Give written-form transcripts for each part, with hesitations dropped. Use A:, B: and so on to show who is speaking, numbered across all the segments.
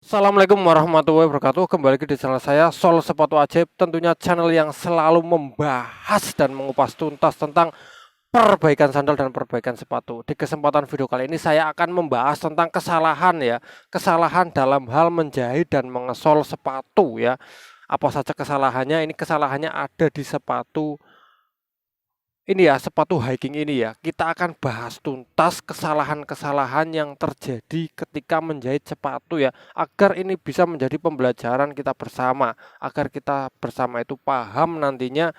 A: Assalamualaikum warahmatullahi wabarakatuh. Kembali lagi di channel saya Sol Sepatu Ajaib. Tentunya channel yang selalu membahas dan mengupas tuntas tentang perbaikan sandal dan perbaikan sepatu. Di kesempatan video kali ini saya akan membahas tentang kesalahan dalam hal menjahit dan mengesol sepatu ya. Apa saja kesalahannya? Ini kesalahannya ada di sepatu ini ya, sepatu hiking ini ya. Kita akan bahas tuntas kesalahan-kesalahan yang terjadi ketika menjahit sepatu ya, agar ini bisa menjadi pembelajaran kita bersama, agar kita bersama itu paham nantinya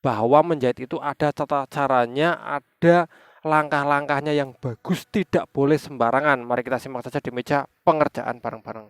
A: bahwa menjahit itu ada tata caranya, ada langkah-langkahnya yang bagus, tidak boleh sembarangan. Mari kita simak saja di meja pengerjaan bareng-bareng.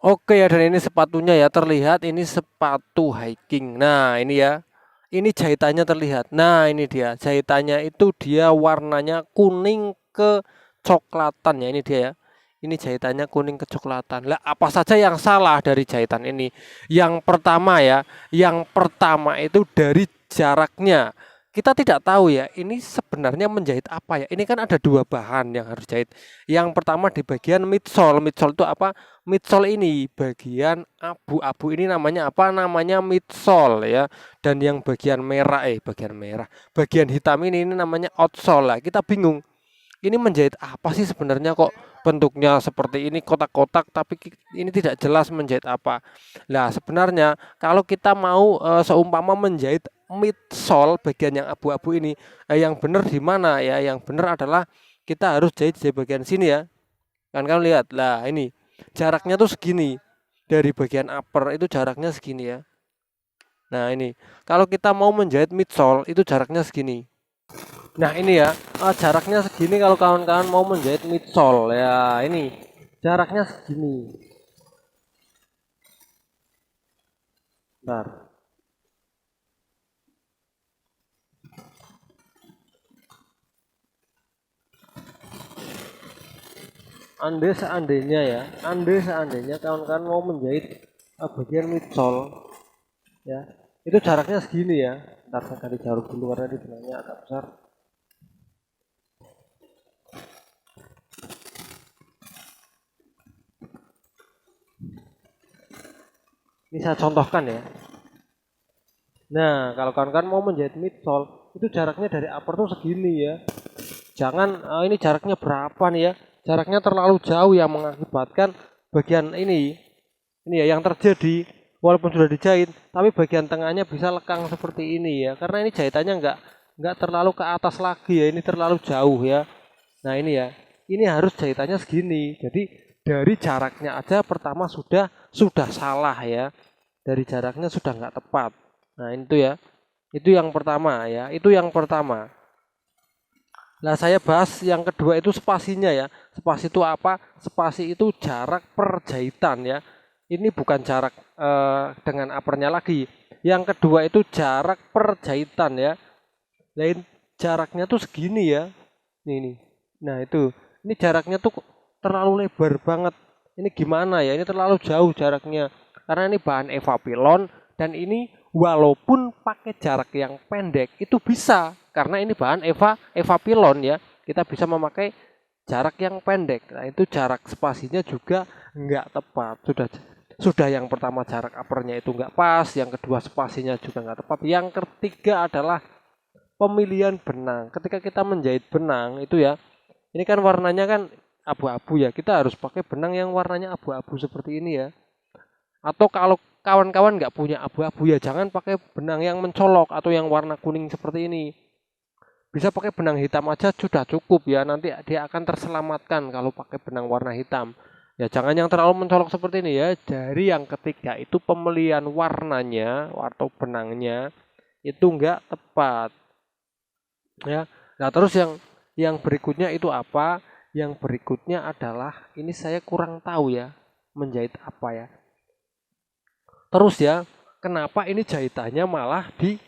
A: Oke ya, dan ini sepatunya ya, terlihat ini sepatu hiking. Nah, ini ya. Ini jahitannya terlihat. Nah, ini dia. Jahitannya itu dia warnanya kuning kecoklatan ya. Ini dia ya. Ini jahitannya kuning kecoklatan. Lah, apa saja yang salah dari jahitan ini? Yang pertama ya, yang pertama itu dari jaraknya. Kita tidak tahu ya, ini sebenarnya menjahit apa ya? Ini kan ada dua bahan yang harus jahit. Yang pertama di bagian midsole. Midsole itu apa? Midsole ini bagian abu-abu ini namanya apa? Namanya midsole ya. Dan yang bagian hitam ini namanya outsole lah. Kita bingung. Ini menjahit apa sih sebenarnya, kok bentuknya seperti ini kotak-kotak tapi ini tidak jelas menjahit apa. Nah, sebenarnya kalau kita mau seumpama menjahit midsole bagian yang abu-abu ini, yang benar di mana ya? Yang benar adalah kita harus jahit di bagian sini ya. Kan kamu lihat. Lah, ini jaraknya tuh segini. Dari bagian upper itu jaraknya segini ya. Nah, ini kalau kita mau menjahit midsole itu jaraknya segini. Nah, ini ya, jaraknya segini kalau kawan-kawan mau menjahit midsole ya, ini jaraknya segini. Bentar. Andai seandainya kawan-kawan mau menjahit bagian midsole ya, itu jaraknya segini ya. Ntar saya ganti jarum dulu karena ini benangnya agak besar. Ini saya contohkan ya. Nah, kalau kawan-kawan mau menjahit midsole, itu jaraknya dari upper tuh segini ya. Jangan ini jaraknya berapa nih ya? Jaraknya terlalu jauh yang mengakibatkan bagian ini ya yang terjadi walaupun sudah dijahit, tapi bagian tengahnya bisa lekang seperti ini ya. Karena ini jahitannya nggak terlalu ke atas lagi ya, ini terlalu jauh ya. Nah, ini ya. Ini harus jahitannya segini. Jadi dari jaraknya aja pertama sudah salah ya. Dari jaraknya sudah nggak tepat. Nah, itu ya. Itu yang pertama ya. Itu yang pertama. Nah, saya bahas yang kedua itu spasinya ya. Spasi itu apa? Spasi itu jarak perjahitan ya. Ini bukan jarak dengan uppernya lagi. Yang kedua itu jarak perjahitan ya. Lain jaraknya tuh segini ya. Ini. Nah, itu. Ini jaraknya tuh terlalu lebar banget. Ini gimana ya? Ini terlalu jauh jaraknya. Karena ini bahan evapilon dan ini walaupun pakai jarak yang pendek itu bisa karena ini bahan evapilon ya. Kita bisa memakai jarak yang pendek. Nah, itu jarak spasinya juga nggak tepat. Sudah yang pertama jarak uppernya itu nggak pas, yang kedua spasinya juga nggak tepat. Yang ketiga adalah pemilihan benang. Ketika kita menjahit benang itu ya, ini kan warnanya kan abu-abu ya. Kita harus pakai benang yang warnanya abu-abu seperti ini ya. Atau kalau kawan-kawan nggak punya abu-abu ya jangan pakai benang yang mencolok atau yang warna kuning seperti ini. Bisa pakai benang hitam aja sudah cukup ya. Nanti dia akan terselamatkan kalau pakai benang warna hitam. Ya jangan yang terlalu mencolok seperti ini ya. Dari yang ketiga itu pemilihan warnanya atau benangnya itu nggak tepat ya. Nah, terus yang berikutnya itu apa? Yang berikutnya adalah ini saya kurang tahu ya menjahit apa ya. Terus ya, kenapa ini jahitannya malah di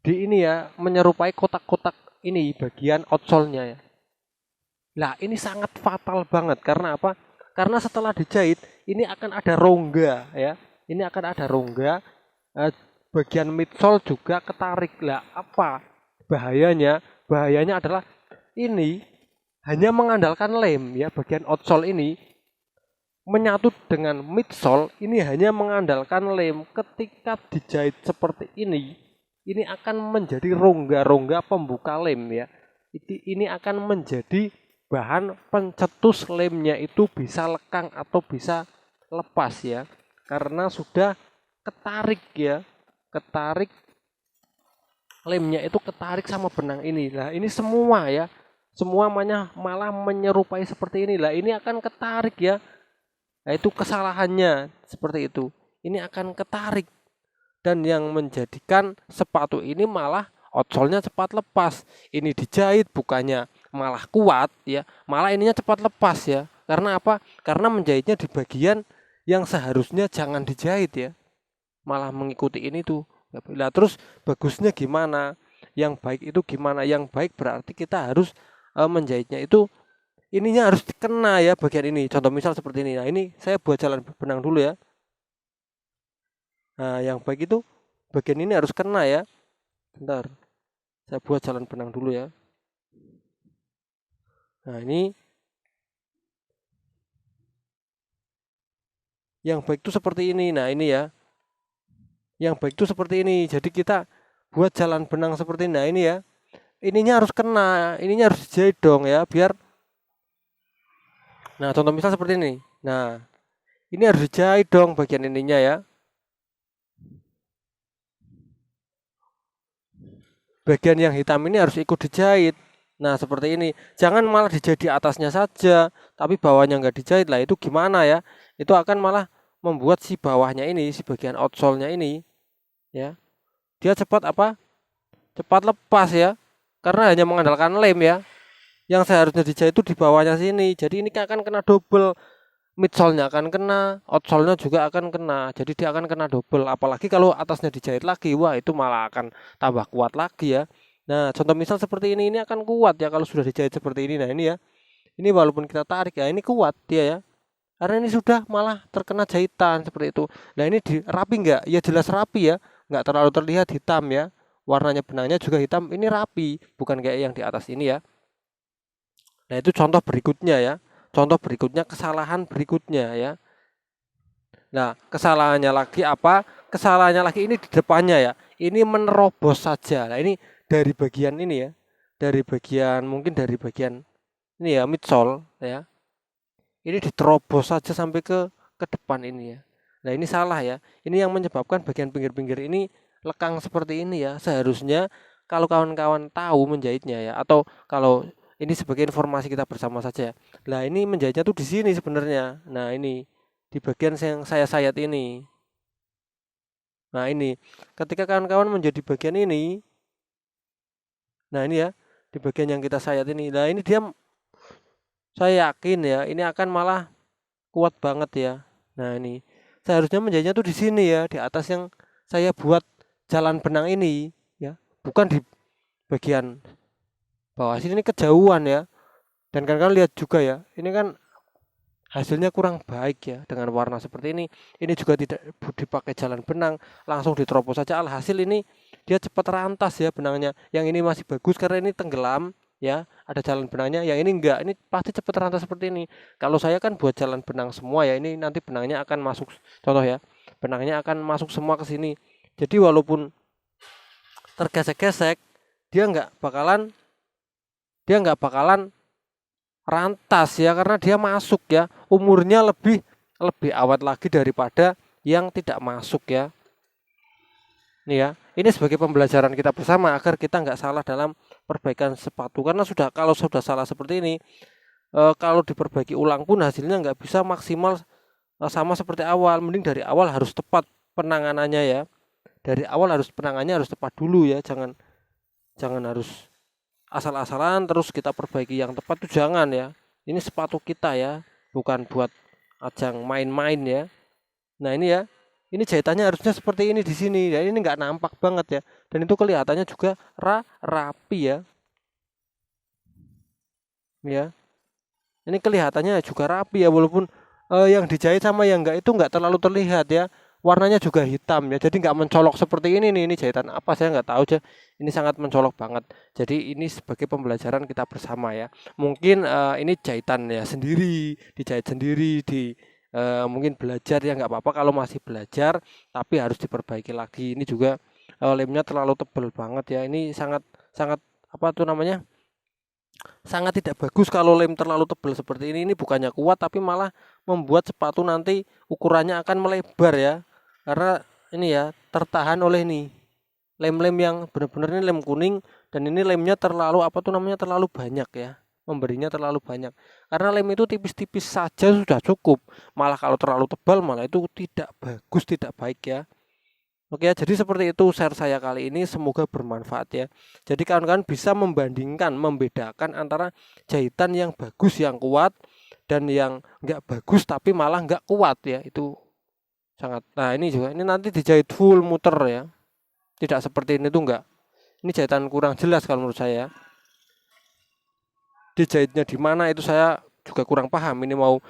A: ini ya menyerupai kotak-kotak ini bagian outsole-nya ya. Nah, ini sangat fatal banget karena apa? Karena setelah dijahit ini akan ada rongga ya. Ini akan ada rongga, eh, bagian midsole juga ketarik. Lah, apa bahayanya? Bahayanya adalah ini hanya mengandalkan lem ya, bagian outsole ini menyatu dengan midsole ini hanya mengandalkan lem. Ketika dijahit seperti ini akan menjadi rongga-rongga pembuka lem ya. Ini akan menjadi bahan pencetus lemnya itu bisa lekang atau bisa lepas ya. Karena sudah ketarik ya. Ketarik lemnya itu ketarik sama benang ini. Nah, ini semua ya. Semuanya malah menyerupai seperti ini. Lah, ini akan ketarik ya. Nah, itu kesalahannya seperti itu. Ini akan ketarik dan yang menjadikan sepatu ini malah outsole-nya cepat lepas. Ini dijahit bukannya malah kuat ya, malah ininya cepat lepas ya. Karena apa? Karena menjahitnya di bagian yang seharusnya jangan dijahit ya. Malah mengikuti ini tuh. Nah, terus bagusnya gimana? Yang baik itu gimana? Yang baik berarti kita harus menjahitnya itu ininya harus dikena ya bagian ini. Contoh misal seperti ini. Nah, ini saya buat jalan benang dulu ya. Nah, yang baik itu bagian ini harus kena ya. Bentar. Saya buat jalan benang dulu ya. Nah, ini yang baik itu seperti ini. Nah, ini ya. Yang baik itu seperti ini. Jadi kita buat jalan benang seperti ini. Nah, ini ya. Ininya harus kena, ininya harus dijahit dong ya, biar. Nah, contoh misal seperti ini. Nah, ini harus dijahit dong bagian ininya ya. Bagian yang hitam ini harus ikut dijahit. Nah, seperti ini. Jangan malah dijahit di atasnya saja, tapi bawahnya nggak dijahit. Lah, itu gimana ya? Itu akan malah membuat si bawahnya ini, si bagian outsole-nya ini, ya, dia cepat apa? Cepat lepas ya. Karena hanya mengandalkan lem ya. Yang seharusnya dijahit itu di bawahnya sini. Jadi ini akan kena double. Midsole-nya akan kena, outsole-nya juga akan kena. Jadi dia akan kena double. Apalagi kalau atasnya dijahit lagi, wah itu malah akan tambah kuat lagi ya. Nah, contoh misal seperti ini akan kuat ya kalau sudah dijahit seperti ini. Nah, ini ya. Ini walaupun kita tarik ya, ini kuat dia ya. Karena ini sudah malah terkena jahitan seperti itu. Nah, ini rapi nggak? Ya jelas rapi ya. Nggak terlalu terlihat hitam ya. Warnanya benangnya juga hitam. Ini rapi, bukan kayak yang di atas ini ya. Nah, itu contoh berikutnya ya. Contoh berikutnya, kesalahan berikutnya ya. Nah, kesalahannya lagi apa? Kesalahannya lagi ini di depannya ya. Ini menerobos saja. Nah, ini dari bagian ini ya. Dari bagian mungkin dari bagian ini ya, midsole ya. Ini diterobos saja sampai ke depan ini ya. Nah, ini salah ya. Ini yang menyebabkan bagian pinggir-pinggir ini lekang seperti ini ya. Seharusnya kalau kawan-kawan tahu menjahitnya ya, atau kalau ini sebagai informasi kita bersama saja. Nah, ini menjahitnya tuh di sini sebenarnya. Nah, ini di bagian yang saya sayat ini. Nah, ini ketika kawan-kawan menjadi bagian ini. Nah, ini ya, di bagian yang kita sayat ini. Nah, ini dia, saya yakin ya, ini akan malah kuat banget ya. Nah, ini seharusnya menjahitnya tuh di sini ya, di atas yang saya buat jalan benang ini ya, bukan di bagian bawah sini. Ini kejauhan ya. Dan kalian lihat juga ya, ini kan hasilnya kurang baik ya dengan warna seperti ini. Ini juga tidak dipakai jalan benang, langsung diterobos saja. Alhasil ini dia cepat rantas ya benangnya. Yang ini masih bagus karena ini tenggelam ya, ada jalan benangnya. Yang ini enggak, ini pasti cepat rantas seperti ini. Kalau saya kan buat jalan benang semua ya, ini nanti benangnya akan masuk. Contoh ya, benangnya akan masuk semua ke sini. Jadi walaupun tergesek-gesek, dia nggak bakalan rantas ya, karena dia masuk ya, umurnya lebih awet lagi daripada yang tidak masuk ya. Nih ya, ini sebagai pembelajaran kita bersama agar kita nggak salah dalam perbaikan sepatu. Karena kalau sudah salah seperti ini, kalau diperbaiki ulang pun hasilnya nggak bisa maksimal sama seperti awal. Mending dari awal harus tepat penanganannya ya. Dari awal penangannya harus tepat dulu ya, jangan harus asal-asalan terus kita perbaiki yang tepat tuh jangan ya. Ini sepatu kita ya, bukan buat ajang main-main ya. Nah, ini ya. Ini jahitannya harusnya seperti ini di sini. Ya, ini nggak nampak banget ya. Dan itu kelihatannya juga rapi ya. Ya. Ini kelihatannya juga rapi ya, walaupun yang dijahit sama yang enggak itu nggak terlalu terlihat ya. Warnanya juga hitam ya, jadi nggak mencolok seperti ini nih. Ini jahitan apa saya nggak tahu aja. Ini sangat mencolok banget. Jadi ini sebagai pembelajaran kita bersama ya. Mungkin ini jahitan ya sendiri, dijahit sendiri di mungkin belajar ya nggak apa-apa kalau masih belajar, tapi harus diperbaiki lagi. Ini juga lemnya terlalu tebal banget ya. Ini sangat sangat apa tuh namanya? Sangat tidak bagus kalau lem terlalu tebal seperti ini. Ini bukannya kuat tapi malah membuat sepatu nanti ukurannya akan melebar ya. Karena ini ya tertahan oleh nih lem-lem yang benar-benar ini lem kuning, dan ini lemnya terlalu apa tuh namanya terlalu banyak ya, memberinya terlalu banyak. Karena lem itu tipis-tipis saja sudah cukup, malah kalau terlalu tebal malah itu tidak bagus, tidak baik ya. Oke ya, jadi seperti itu share saya kali ini, semoga bermanfaat ya. Jadi kawan-kawan bisa membandingkan, membedakan antara jahitan yang bagus, yang kuat, dan yang nggak bagus tapi malah nggak kuat ya, itu sangat. Nah ini juga, ini nanti dijahit full muter ya, tidak seperti ini tuh enggak. Ini jahitan kurang jelas kalau menurut saya. Dijahitnya di mana itu saya juga kurang paham. Ini mau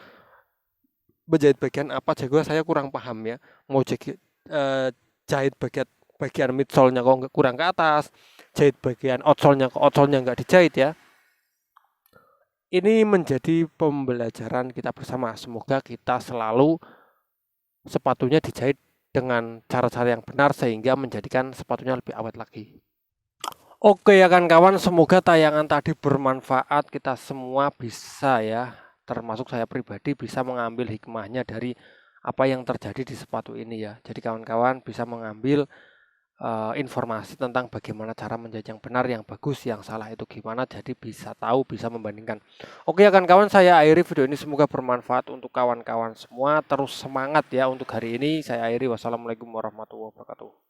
A: menjahit bagian apa juga saya kurang paham ya. Mau jahit bagian midsole-nya kok enggak, kurang ke atas. Jahit bagian outsole-nya kok outsole-nya enggak dijahit ya. Ini menjadi pembelajaran kita bersama. Semoga kita selalu sepatunya dijahit dengan cara-cara yang benar sehingga menjadikan sepatunya lebih awet lagi. Oke ya kan kawan, semoga tayangan tadi bermanfaat, kita semua bisa ya, termasuk saya pribadi bisa mengambil hikmahnya dari apa yang terjadi di sepatu ini ya. Jadi kawan-kawan bisa mengambil informasi tentang bagaimana cara menjahit yang benar, yang bagus, yang salah itu gimana, jadi bisa tahu, bisa membandingkan. Oke ya kan kawan, saya akhiri video ini, semoga bermanfaat untuk kawan-kawan semua, terus semangat ya untuk hari ini. Saya akhiri, wassalamualaikum warahmatullahi wabarakatuh.